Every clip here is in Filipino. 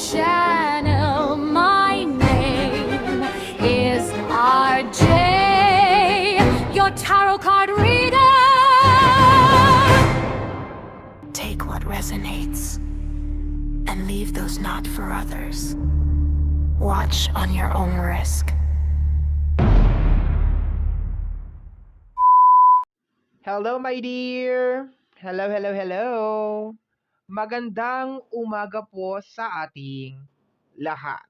channel. My name is RJ, your tarot card reader. Take what resonates and leave those not for others. Watch on your own risk. Hello, my dear! Hello, hello, hello! Magandang umaga po sa ating lahat.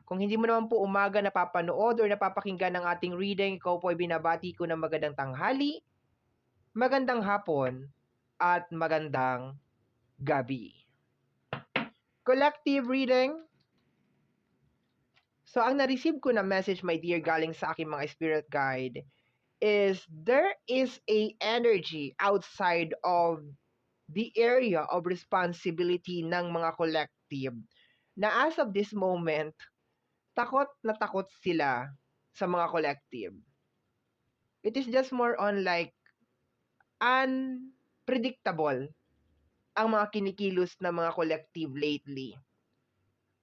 Kung hindi mo naman po umaga napapanood or napapakinggan ng ating reading, ikaw po ay binabati ko ng magandang tanghali, magandang hapon, at magandang gabi. Collective reading. So, ang na-receive ko na message, my dear, galing sa aking mga spirit guide is there is a energy outside of the area of responsibility ng mga collective na as of this moment, takot na takot sila sa mga collective. It is just more on like unpredictable ang mga kinikilos ng mga collective lately.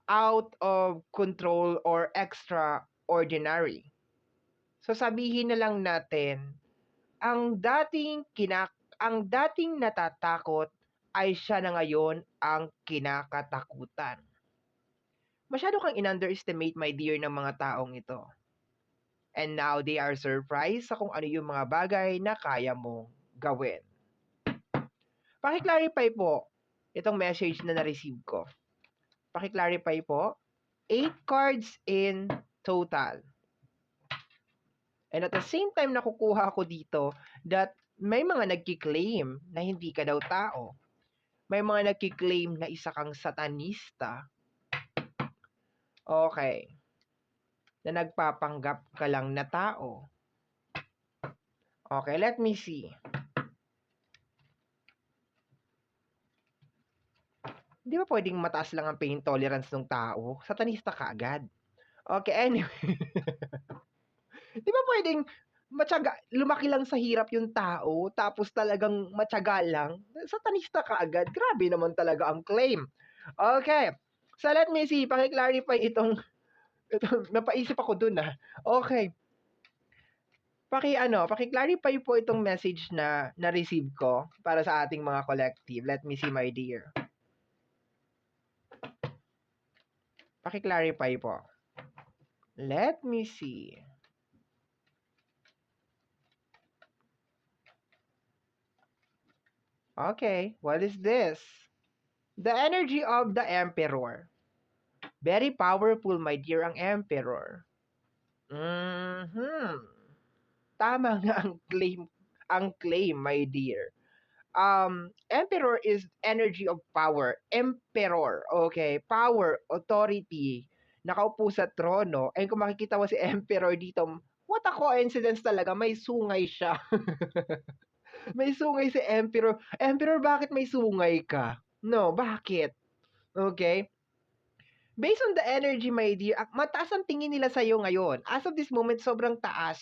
Out of control or extraordinary. So sabihin na lang natin, ang dating natatakot ay siya na ngayon ang kinakatakutan. Masyado kang in-underestimate, my dear, ng mga taong ito. And now they are surprised sa kung ano yung mga bagay na kaya mong gawin. Paki-clarify po itong message na na-receive ko. Paki-clarify po. 8 cards in total. And at the same time, nakukuha ko dito that may mga nagki-claim na hindi ka daw tao. May mga nagki-claim na isa kang satanista. Okay. Na nagpapanggap ka lang na tao. Okay, let me see. Di ba pwedeng mataas lang ang pain tolerance ng tao? Satanista ka agad. Okay, anyway. Di ba pwedeng lumaki lang sa hirap yung tao, tapos talagang matyaga lang? Satanista ka agad. Grabe naman talaga ang claim. Okay. So let me see, paki-clarify itong napaisip ako dun Okay. Paki-clarify po itong message na na-receive ko para sa ating mga collective. Let me see, my dear. Paki-clarify po. Let me see. Okay, what is this? The energy of the Emperor. Very powerful, my dear, ang Emperor. Tama nga ang claim, my dear. Emperor is energy of power. Emperor, okay? Power, authority, nakaupo sa trono. And kung makikita mo si Emperor dito, what a coincidence talaga, may sungay siya. May sungay si Emperor. Emperor, bakit may sungay ka? No, bakit? Okay? Based on the energy, my dear, mataas ang tingin nila sa'yo ngayon. As of this moment, sobrang taas.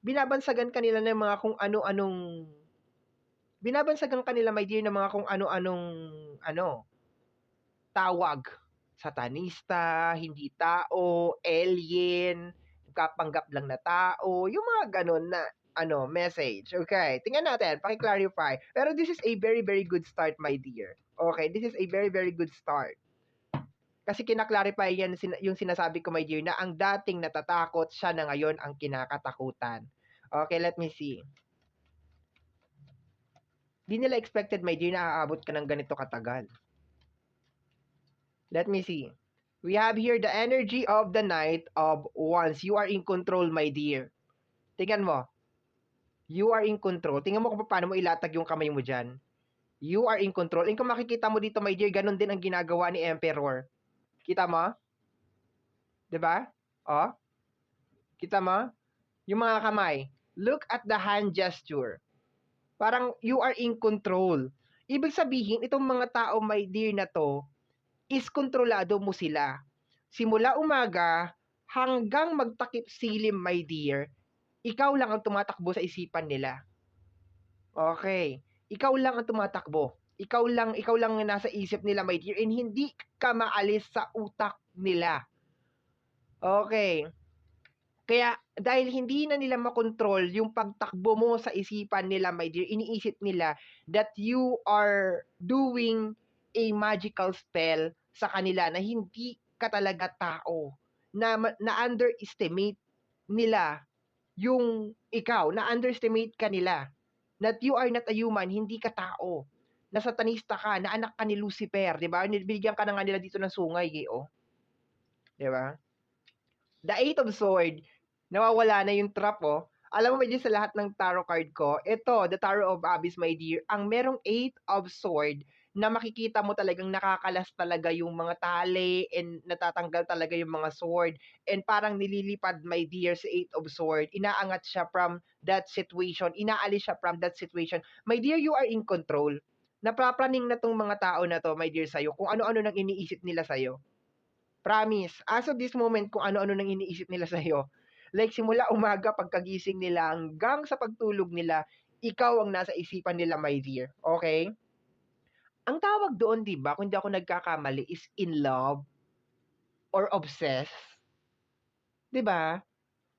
Binabansagan kanila ng mga kung ano-anong binabansagan kanila, my dear, ng mga kung ano-anong tawag. Satanista, hindi tao, alien, kapanggap lang na tao, yung mga ganun na message. Okay, tingnan natin, paki-clarify. Pero this is a very, very good start, my dear. Okay, this is a very, very good start. Kasi kinaklarify yan yung sinasabi ko, my dear, na ang dating natatakot, siya na ngayon ang kinakatakutan. Okay, let me see. Di nila expected, my dear, na aabot ka ng ganito katagal. Let me see. We have here the energy of the Knight of Wands. You are in control, my dear. Tingnan mo. You are in control. Tingnan mo kung paano mo ilatag yung kamay mo dyan. You are in control. And kung makikita mo dito, my dear, ganun din ang ginagawa ni Emperor. Kita mo? Diba? Oh? Kita mo? Yung mga kamay. Look at the hand gesture. Parang you are in control. Ibig sabihin, itong mga tao, my dear, na to, is kontrolado mo sila. Simula umaga hanggang magtakip silim, my dear, ikaw lang ang tumatakbo sa isipan nila. Okay. Ikaw lang ang tumatakbo. ikaw lang ang nasa isip nila, my dear, and hindi ka maalis sa utak nila. Okay. Kaya dahil hindi na nila makontrol yung pagtakbo mo sa isipan nila, my dear, iniisip nila that you are doing a magical spell sa kanila na hindi ka talaga tao. Na underestimate nila yung ikaw, na-underestimate ka nila. That you are not a human, hindi ka tao. Na satanista ka, na anak ka ni Lucifer, di ba? Binigyan ka na nga nila dito ng sungay, oh. Di ba? The Eight of Sword, nawawala na yung trap, oh. Alam mo ba sa lahat ng tarot card ko, ito, the Tarot of Abyss, my dear, ang merong Eight of Sword na makikita mo talagang nakakalas talaga yung mga tali and natatanggal talaga yung mga sword and parang nililipad, my dear, sa Eight of Sword. Inaangat siya from that situation. Inaalis siya from that situation. My dear, you are in control. Napapraning na tong mga tao na to, my dear, sa'yo. Kung ano-ano nang iniisip nila sa'yo. Promise. As of this moment, kung ano-ano nang iniisip nila sa'yo. Like, simula umaga, pagkagising nila, hanggang sa pagtulog nila, ikaw ang nasa isipan nila, my dear. Okay? Ang tawag doon, di ba, kung di ako nagkakamali, is in love or obsessed. Di ba?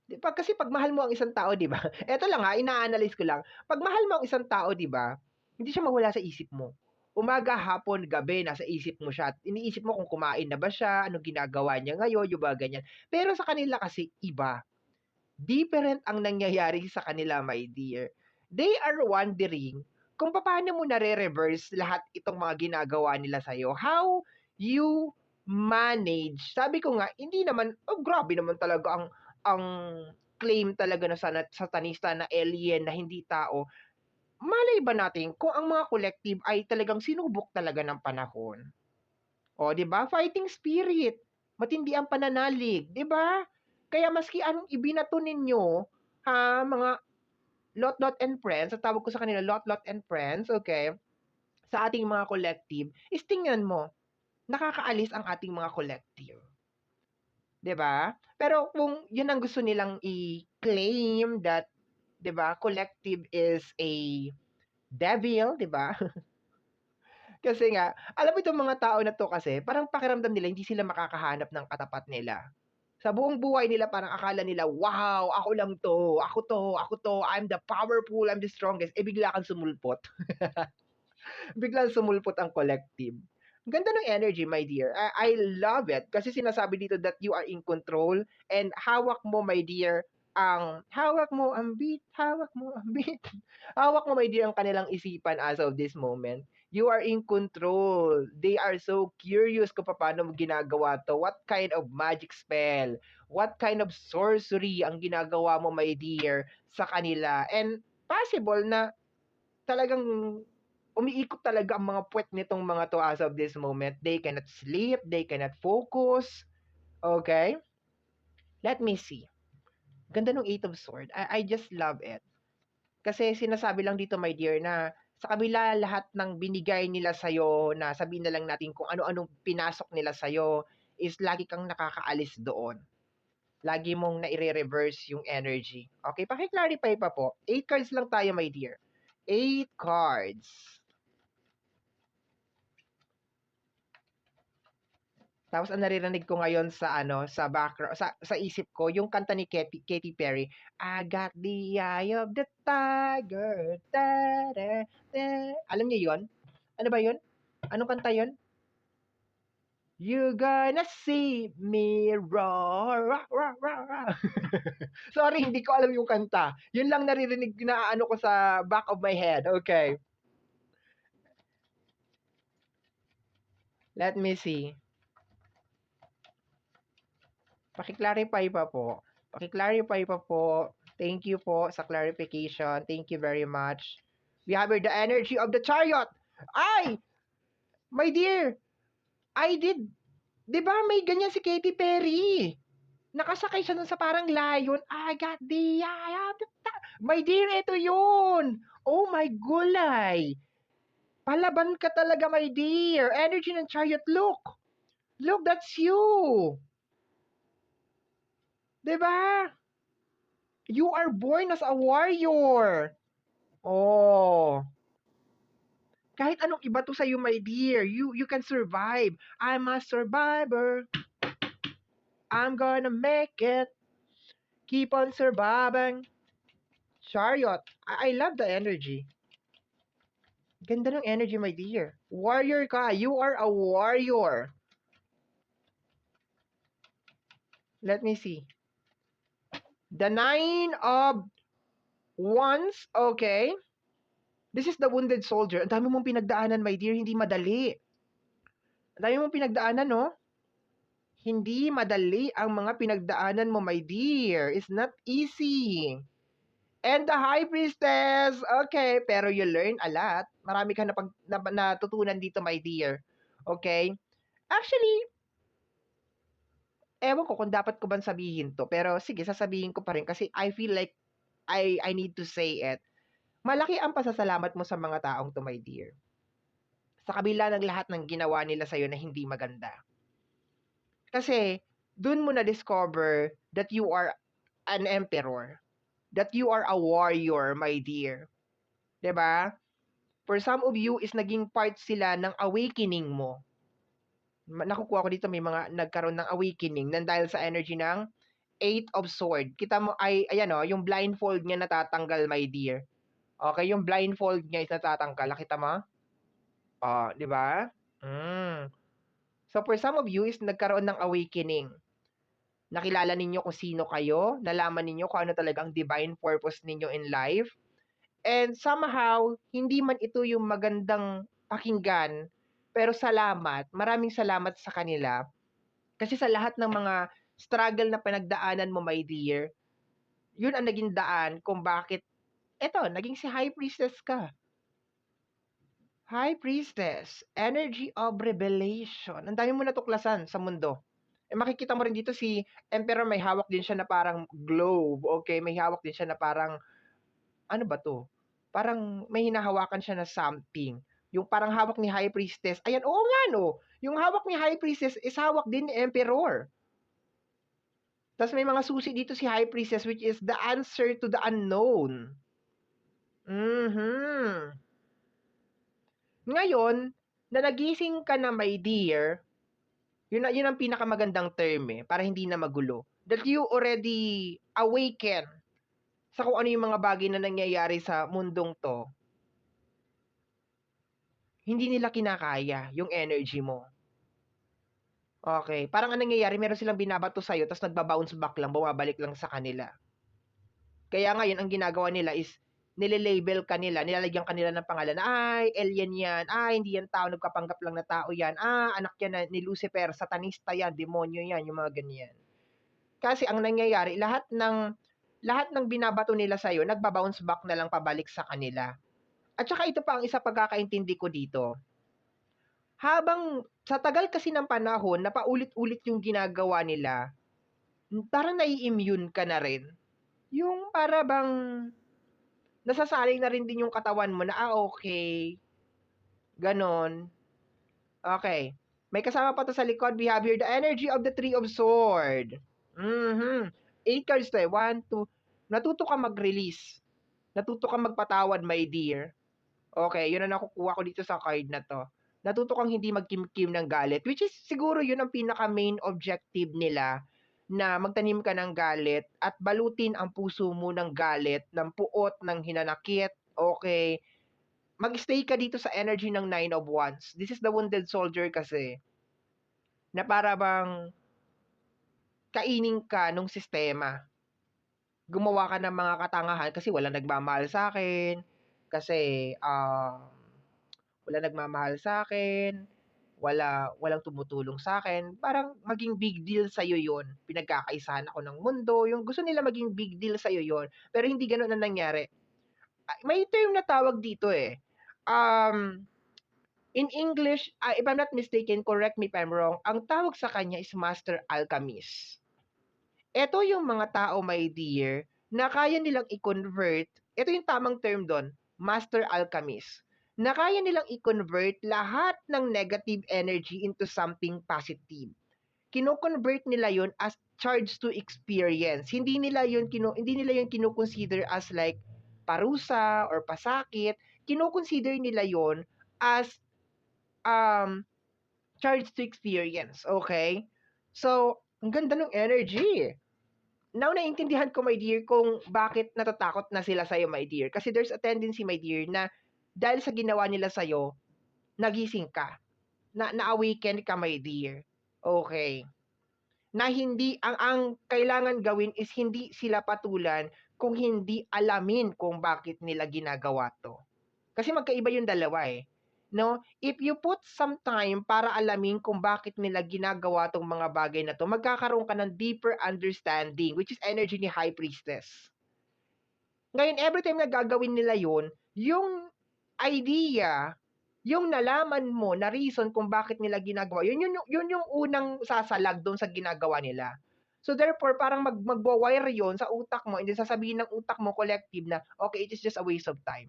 Kasi pag mahal mo ang isang tao, di ba? Eto lang ha, ina-analyze ko lang. Pag mahal mo ang isang tao, di ba? Hindi siya mawala sa isip mo. Umaga, hapon, gabi, nasa isip mo siya. At iniisip mo kung kumain na ba siya, anong ginagawa niya ngayon, yung ba ganyan. Pero sa kanila kasi, iba. Different ang nangyayari sa kanila, my dear. They are wondering kung paano mo nare-reverse lahat itong mga ginagawa nila sa'yo. How you manage. Sabi ko nga, hindi naman, oh, grabe naman talaga ang claim talaga na satanista na alien na hindi tao. Malay ba natin kung ang mga collective ay talagang sinubok talaga ng panahon? O, 'di ba? Fighting spirit. Matindi ang pananalig, 'di ba? Kaya maski anong ibinato ninyo, ha, mga Lot and Friends, ang tawag ko sa kanila Lot and Friends, okay? Sa ating mga collective, is tingnan mo, nakakaalis ang ating mga collective. 'Di ba? Pero kung 'yun ang gusto nilang i-claim that, 'di ba, collective is a devil, 'di ba? Kasi nga, alam mo itong mga tao na 'to kasi, parang pakiramdam nila hindi sila makakahanap ng katapat nila. Sa buong buhay nila parang akala nila, "Wow, ako lang 'to, ako 'to, I'm the powerful, I'm the strongest." Eh, bigla kang sumulpot. Biglang sumulpot ang collective. Ganda ng energy, my dear. I love it kasi sinasabi dito that you are in control and hawak mo, my dear, hawak mo ang beat, hawak mo ang beat. Hawak mo, my dear, ang kanilang isipan as of this moment. You are in control. They are so curious kung paano mo ginagawa to. What kind of magic spell? What kind of sorcery ang ginagawa mo, my dear, sa kanila? And possible na talagang umiikot talaga ang mga puwet nitong mga 'to as of this moment. They cannot sleep, they cannot focus. Okay? Let me see. Ganda ng Eight of Sword. I just love it. Kasi sinasabi lang dito, my dear, na sa kabila lahat ng binigay nila sa'yo, na sabihin na lang natin kung ano-anong pinasok nila sa'yo, is lagi kang nakakaalis doon. Lagi mong naire-reverse yung energy. Okay, paki-clarify pa po. 8 cards lang tayo, my dear. 8 cards. Tapos ang naririnig ko ngayon sa sa background, sa isip ko, yung kanta ni Katy Perry, I got the eye of the tiger. Da, da, da. Alam niyo 'yon? Ano ba 'yon? Anong kanta 'yon? You gonna see me roar. Rah, rah, rah, rah. Sorry, hindi ko alam yung kanta. Yun lang naririnig na ano ko sa back of my head. Okay. Let me see. Paki-clarify pa po. Paki-clarify pa po. Thank you po sa clarification. Thank you very much. We have here the energy of the chariot. Ay! My dear, I did. 'Di ba may ganyan si Katy Perry? Nakasakay siya dun sa parang lion. I got the eye of the My dear, ito yun. Oh my gulay. Palaban ka talaga, my dear. Energy ng chariot. Look. Look, that's you. 'Di ba? You are born as a warrior. Oh. Kahit anong iba to sa'yo, my dear, you can survive. I'm a survivor. I'm gonna make it. Keep on surviving. Chariot. I love the energy. Ganda ng energy, my dear. Warrior ka. You are a warrior. Let me see. The 9 of Wands. Okay. This is the wounded soldier. Ang dami mong pinagdaanan, my dear. Hindi madali. Ang dami mong pinagdaanan, no? Hindi madali ang mga pinagdaanan mo, my dear. It's not easy. And the High Priestess. Okay, pero you learn a lot. Marami ka natutunan dito, my dear. Okay? Actually, ewan ko kung dapat ko bang sabihin to. Pero sige, sasabihin ko pa rin kasi I feel like I need to say it. Malaki ang pasasalamat mo sa mga taong to, my dear. Sa kabila ng lahat ng ginawa nila sa'yo na hindi maganda. Kasi, dun mo na-discover that you are an emperor. That you are a warrior, my dear. 'Di ba? For some of you is naging part sila ng awakening mo. Nakukuha ko dito may mga nagkaroon ng awakening nang dahil sa energy ng Eight of Sword. Kita mo ay ayan oh, yung blindfold niya natatanggal, my dear. Okay, yung blindfold niya is natatanggal. Nakita mo? Oh, 'di ba? So for some of you is nagkaroon ng awakening. Nakilala ninyo kung sino kayo, nalaman ninyo kung ano talaga ang divine purpose ninyo in life. And somehow, hindi man ito yung magandang pakinggan, pero salamat, maraming salamat sa kanila. Kasi sa lahat ng mga struggle na pinagdaanan mo, my dear, yun ang naging daan kung bakit, eto, naging si High Priestess ka. High Priestess, energy of revelation. Ang dami mo natuklasan sa mundo. Makikita mo rin dito si Emperor, may hawak din siya na parang globe, okay? May hawak din siya na parang, ano ba to? Parang may hinahawakan siya na something. Yung parang hawak ni High Priestess. Ayan, oo nga no. Yung hawak ni High Priestess is hawak din ni Emperor. Tapos may mga susi dito si High Priestess which is the answer to the unknown. Ngayon, na nagising ka na, my dear, yun ang pinakamagandang term para hindi na magulo. That you already awaken sa kung ano yung mga bagay na nangyayari sa mundong to. Hindi nila kinakaya yung energy mo. Okay, parang anong nangyayari, meron silang binabato sa'yo tapos nagba-bounce back lang, bumabalik lang sa kanila. Kaya ngayon, ang ginagawa nila is, nililabel ka nila, nilalagyan ka nila ng pangalan, ay, alien yan, ay, hindi yan tao, nagkapanggap lang na tao yan, anak yan ni Lucifer, satanista yan, demonyo yan, yung mga ganyan. Kasi ang nangyayari, lahat ng binabato nila sa'yo, nagba-bounce back na lang pabalik sa kanila. At saka ito pa ang isa pagkakaintindi ko dito. Habang sa tagal kasi ng panahon na paulit-ulit yung ginagawa nila, parang nai-immune ka na rin. Yung para bang nasasaling na rin din yung katawan mo na, okay, ganon. Okay. May kasama pa to sa likod. We have here the energy of the Three of Sword. 8 cards to 1, 2. Natuto ka mag-release. Natuto ka magpatawad, my dear. Okay, yun ang nakukuha ko dito sa card na to. Natuto kang hindi magkimkim ng galit, which is siguro yun ang pinaka-main objective nila, na magtanim ka ng galit at balutin ang puso mo ng galit, ng puot, ng hinanakit. Okay, mag-stay ka dito sa energy ng 9 of Wands. This is the wounded soldier kasi, na para bang kainin ka nung sistema. Gumawa ka ng mga katangahan kasi walang nagmamahal sa akin, kasi wala nagmamahal sa akin, walang tumutulong sa akin. Parang maging big deal sa iyo 'yon. Pinagkakaisahan ako ng mundo, yung gusto nila maging big deal sa iyo 'yon. Pero hindi ganoon ang nangyari. May term na tawag dito in English, if I'm not mistaken, correct me if I'm wrong, ang tawag sa kanya is Master Alchemist. Ito yung mga tao, my dear, na kaya nilang i-convert, ito yung tamang term doon, Master Alchemist, na kaya nilang i-convert lahat ng negative energy into something positive. Kino-convert nila yon as charge to experience. Hindi nila yun kino-consider as like parusa or pasakit. Kino-consider nila yon as um charged to experience, okay? So, ang ganda ng energy. Now, naintindihan ko, my dear, kung bakit natatakot na sila sa'yo, my dear. Kasi there's a tendency, my dear, na dahil sa ginawa nila sa'yo, nagising ka. Na-awaken ka, my dear. Okay. Na hindi, ang kailangan gawin is hindi sila patulan kung hindi alamin kung bakit nila ginagawa to. Kasi magkaiba yung dalawa eh. No? If you put some time para alamin kung bakit nila ginagawa tong mga bagay na to, magkakaroon ka ng deeper understanding, which is energy ni High Priestess. Ngayon, every time na gagawin nila yun, yung idea, yung nalaman mo na reason kung bakit nila ginagawa, yun yung unang sasalag doon sa ginagawa nila. So therefore, parang magwa-wire yun sa utak mo, and then sasabihin ng utak mo collective na, okay, it is just a waste of time.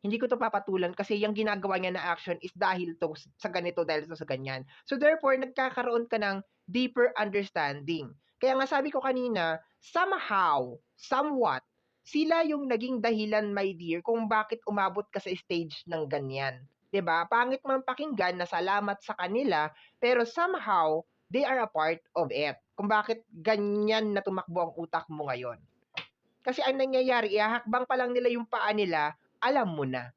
Hindi ko to papatulan kasi yung ginagawa niya na action is dahil to sa ganito, dahil to sa ganyan. So therefore, nagkakaroon ka ng deeper understanding. Kaya nga sabi ko kanina, somehow, somewhat, sila yung naging dahilan, my dear, kung bakit umabot ka sa stage ng ganyan. 'Di ba? Pangit man pakinggan na salamat sa kanila, pero somehow, they are a part of it. Kung bakit ganyan na tumakbo ang utak mo ngayon. Kasi ang nangyayari, ihahakbang pa lang nila yung paa nila, alam mo na.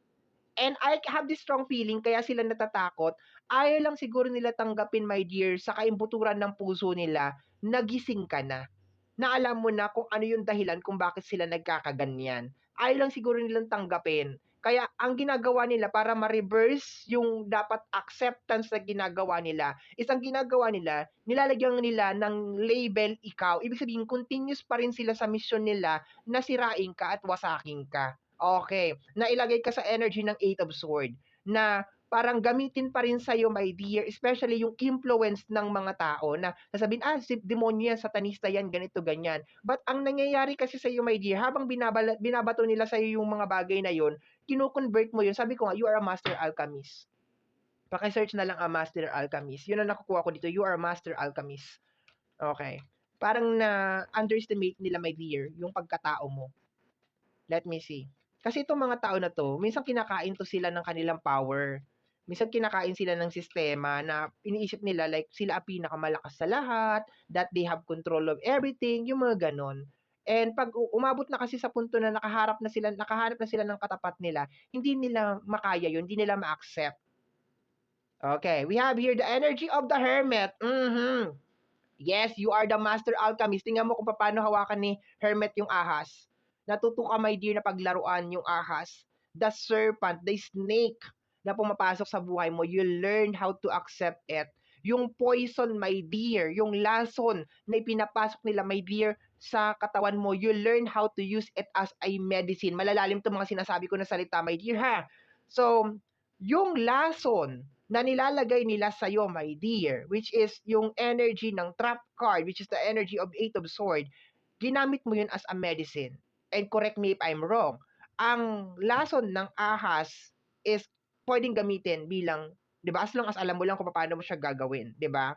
And I have this strong feeling kaya sila natatakot. Ayaw lang siguro nila tanggapin, my dear, sa kaimbuturan ng puso nila, nagising ka na. Na alam mo na kung ano yung dahilan kung bakit sila nagkakaganyan. Ayaw lang siguro nilang tanggapin. Kaya ang ginagawa nila para ma-reverse yung dapat acceptance na ginagawa nila, is ang ginagawa nila, nilalagyan nila ng label ikaw. Ibig sabihin, continuous pa rin sila sa mission nila na sirain ka at wasaking ka. Okay, na ilagay ka sa energy ng Eight of Sword na parang gamitin pa rin sa'yo, my dear, especially yung influence ng mga tao na sasabihin, si demonyo yan, satanista yan, ganito, ganyan. But ang nangyayari kasi sa'yo, my dear, habang binabato nila sa'yo yung mga bagay na yun, kino-convert mo yun. Sabi ko nga, you are a master alchemist. Paki-search na lang a master alchemist. Yun ang nakukuha ko dito, you are a master alchemist. Okay. Parang na-underestimate nila, my dear, yung pagkatao mo. Let me see. Kasi itong mga tao na to, minsan kinakain to sila ng kanilang power. Minsan kinakain sila ng sistema na iniisip nila like sila ang pinakamalakas sa lahat, that they have control of everything, yung mga ganon. And pag umabot na kasi sa punto na nakahanap na sila ng katapat nila, hindi nila makaya yun, hindi nila ma-accept. Okay, we have here the energy of the hermit. Yes, you are the master alchemist. Tingnan mo kung paano hawakan ni hermit yung ahas. Natuto ka, my dear, na paglaruan yung ahas. The serpent, the snake na pumapasok sa buhay mo, you learn how to accept it. Yung poison, my dear, yung lason na ipinapasok nila, my dear, sa katawan mo, you learn how to use it as a medicine. Malalalim to mga sinasabi ko na salita, my dear, ha? So, yung lason na nilalagay nila sa'yo, my dear, which is yung energy ng trap card, which is the energy of Eight of Sword, ginamit mo yun as a medicine. And correct me if I'm wrong, ang lason ng ahas is pwedeng gamitin bilang, di ba, as long as alam mo lang kung paano mo siya gagawin, di ba?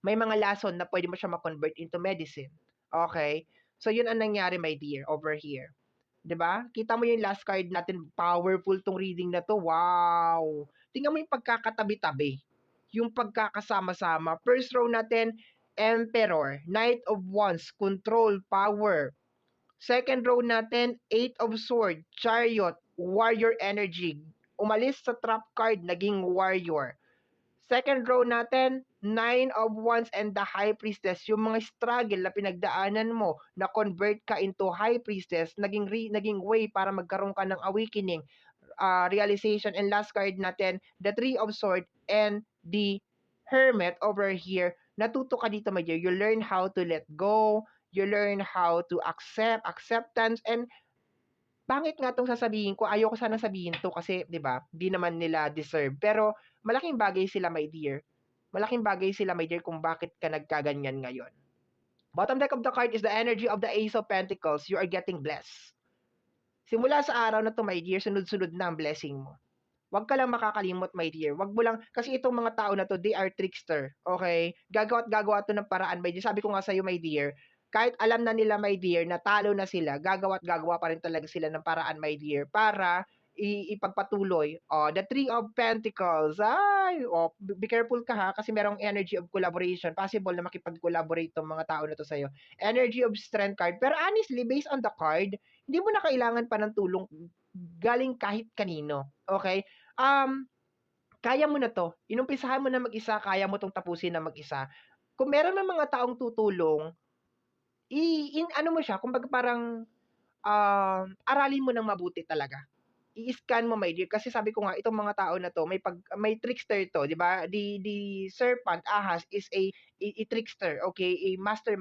May mga lason na pwede mo siya ma-convert into medicine. Okay? So, yun ang nangyari, my dear, over here. 'Di ba? Kita mo yung last card natin, powerful tong reading na to. Wow! Tingnan mo yung pagkakatabi-tabi. Yung pagkakasama-sama. First row natin, Emperor, Knight of Wands, Control, Power. Second row natin, Eight of Swords, Chariot, Warrior Energy. Umalis sa trap card, naging Warrior. Second row natin, Nine of Wands and the High Priestess. Yung mga struggle na pinagdaanan mo, na convert ka into High Priestess, naging way para magkaroon ka ng awakening, realization. And last card natin, the Three of Swords and the Hermit over here. Natuto ka dito, my dear. You learn how to let go. You learn how to accept, acceptance, and pangit nga 'tong sasabihin ko, ayoko sana sabihin 'to kasi 'di ba, di naman nila deserve. Pero malaking bagay sila, my dear. Malaking bagay sila, my dear, kung bakit ka nagkaganyan ngayon. Bottom deck of the card is the energy of the Ace of Pentacles. You are getting blessed. Simula sa araw na 'to, my dear, sunod-sunod na ang blessing mo. Huwag ka lang makakalimot, my dear. Huwag mo lang, kasi itong mga tao na to, they are trickster. Okay? Gagawa at gagawa to ng paraan, my dear. Sabi ko nga sa'yo, my dear, kahit alam na nila, my dear, na talo na sila, gagawa at gagawa pa rin talaga sila ng paraan, my dear, para ipagpatuloy. The Three of Pentacles. Ay, be careful ka ha kasi merong energy of collaboration. Possible na makipag-collaborate tong mga tao na to sa'yo. Energy of Strength card. Pero honestly, based on the card, hindi mo na kailangan pa ng tulong galing kahit kanino. Okay? Kaya mo na to. Inumpisahan mo na mag-isa, kaya mo tong tapusin na mag-isa. Kung meron ng mga taong tutulong, ano mo siya, kumbaga parang aralin mo ng mabuti talaga. I-scan mo, my dear, kasi sabi ko nga itong mga tao na to may trickster to, 'di ba? The serpent ahas is a trickster, okay? A master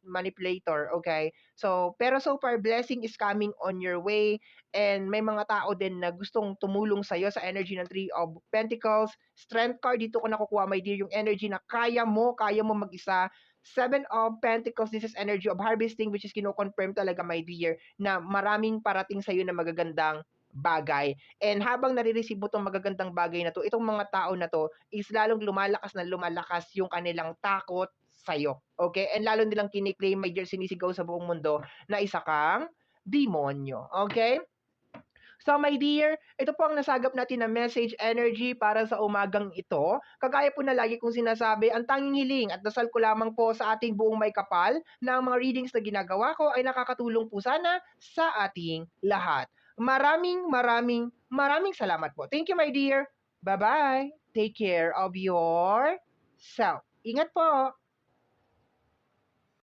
manipulator, okay? So, pero so far blessing is coming on your way and may mga tao din na gustong tumulong sa iyo sa energy ng Three of Pentacles. Strength card dito ko nakukuha, my dear, yung energy na kaya mo mag-isa. Seven of Pentacles, this is energy of harvesting which is kino-confirm talaga, my dear, na maraming parating sa iyo na magagandang bagay. And habang nare-receive mo tong magagandang bagay na to, itong mga tao na to is lalong lumalakas na lumalakas yung kanilang takot sa'yo. Okay? And lalo nilang kiniklaim, my dear, sinisigaw sa buong mundo na isa kang demonyo. Okay? So my dear, ito po ang nasagap natin na message energy para sa umagang ito. Kagaya po na lagi kong sinasabi, ang tanging hiling at dasal ko lamang po sa ating buong may kapal na ang mga readings na ginagawa ko ay nakakatulong po sana sa ating lahat. Maraming salamat po. Thank you, my dear. Bye-bye. Take care of yourself. Ingat po.